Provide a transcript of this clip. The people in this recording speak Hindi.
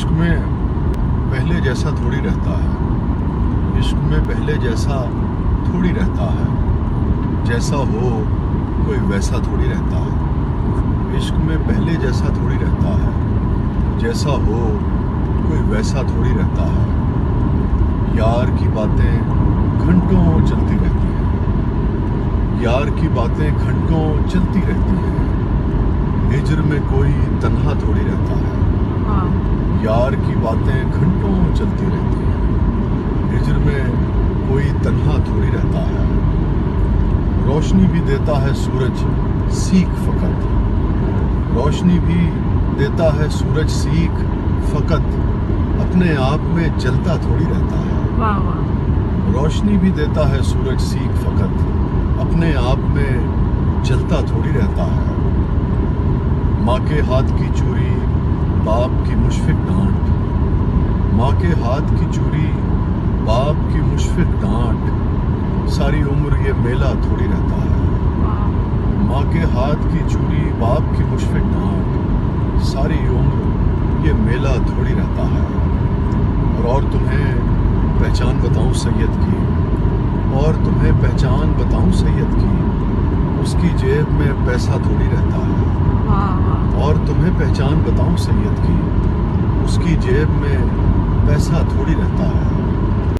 इश्क में पहले जैसा थोड़ी रहता है, इश्क में पहले जैसा थोड़ी रहता है, जैसा हो कोई वैसा थोड़ी रहता है। इश्क में पहले जैसा थोड़ी रहता है, जैसा हो कोई वैसा थोड़ी रहता है। यार की बातें घंटों चलती रहती हैं, यार की बातें घंटों चलती रहती हैं। हिजर में कोई तन्हा थोड़ी रहता है, यार की बातें घंटों चलती रहती हैं। हिजर में कोई तन्हा थोड़ी रहता है। रोशनी भी देता है सूरज सीख फकत, रोशनी भी देता है सूरज सीख फकत, अपने आप में जलता थोड़ी रहता है। रोशनी भी देता है सूरज सीख फकत, अपने आप में जलता थोड़ी रहता है। माँ के हाथ की चूड़ी बाप की मुशफिक डांट, माँ के हाथ की चूड़ी बाप की मुशफिक डांट, सारी उम्र ये मेला थोड़ी रहता है। माँ के हाथ की चूड़ी बाप की मुशफिक डांट, सारी उम्र ये मेला थोड़ी रहता है। और तुम्हें पहचान बताऊं सैयद की, और तुम्हें पहचान बताऊं सैयद की, उसकी जेब में पैसा थोड़ी रहता है। और तुम्हें पहचान बताऊं सैयद की, उसकी जेब में पैसा थोड़ी रहता है।